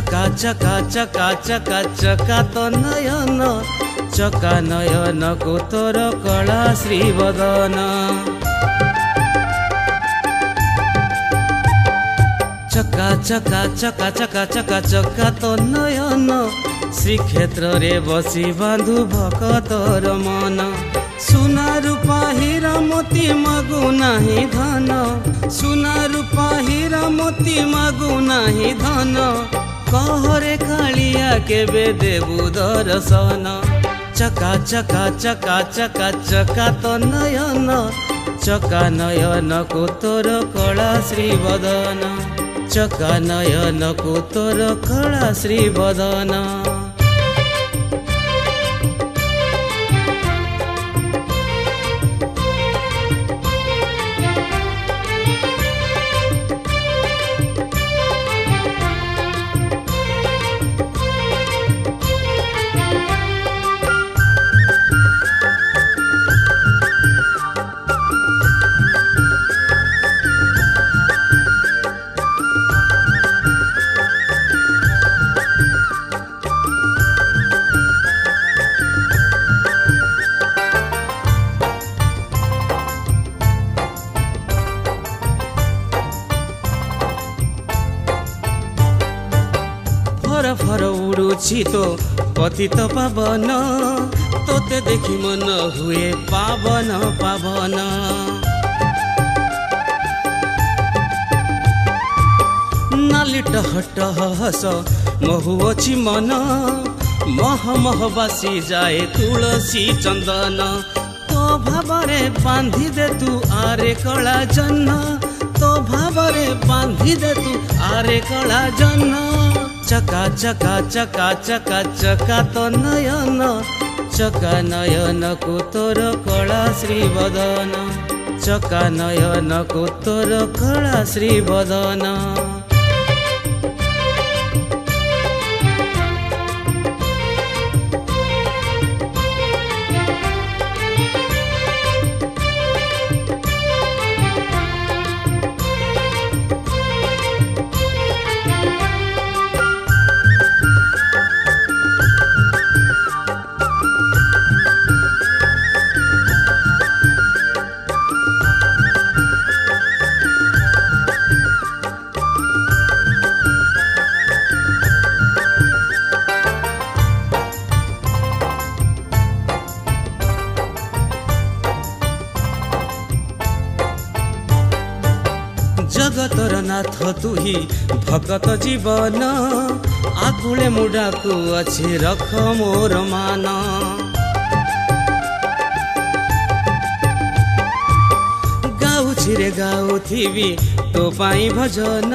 चका चका चका चका चका तो नयन चका नयन को तोर कला श्रीवदन चका चका चका चका चका चका तो नयन श्रीक्षेत्र रे बसी बांधु भक्तर मन सुना रूपा हीरा मोती मागु नाही धन सुना रूपा हीरा मोती मागु नाही धन कहरे कालिया केबे देबु दर्शन चका चका चका चका चका तो नयन चका नयन को तोर कला श्रीवदन चका नयन को तोर कला श्रीवदन फर फर उड़ुछि तो पतित पावन तोते देखि मन हुए पावन पावन नाली टह टह हस महुअछि मन मह मह बासी जाए तुलसी चंदन तो भावरे बांधी दे तू आरे कला जन्न तो भावरे बांधी दे तू आरे कला जन्न चका चका चका चका चका तो नयन चका नयन को तोर कला श्रीवदन चका नयन को तोर कला श्रीवदन जगतर नाथ तुही भगत जीवन आकुले मुडाकू अच्छे रख मोर मान गाउछि रे गाउथिबी तो पाई भजन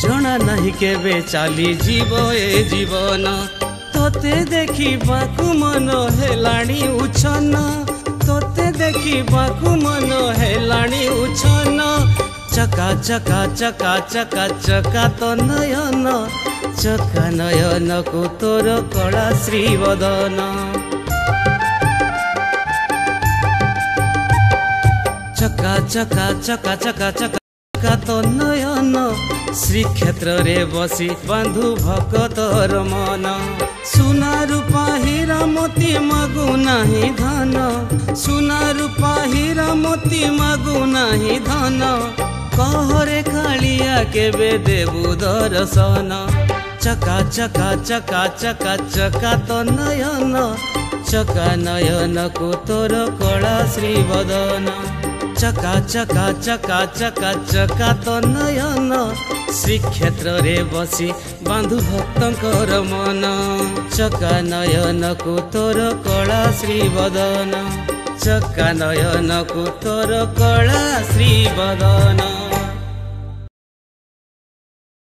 जना नहीं केबे चाली जीव ए जीवन तोते देखी बाकु मन हेलाणी उछन तोते देखी बाकु मन हेलाणी उछन चका चका चका चका चका तो नयन चका नयन को तोर कला श्रीवदन चका चका चका चका चका तो नयन श्रीक्षेत्र रे बसी बांधु भक्तर मन सुना रूपा हीरा मोती मागु नाही धन सुना रूपा हीरा मोती मागु नाही धन कहरे कालिया केबे देबु दर्शन चका चका चका चका चका तो नयन चका नयन को तोर कला श्रीवदन चका चका चका चका चका तो नयन श्रीक्षेत्र रे बसी बांधु भक्तंकर मन चका नयन को तोर कला श्रीवदन चका नयन को तोर कला श्रीवदन।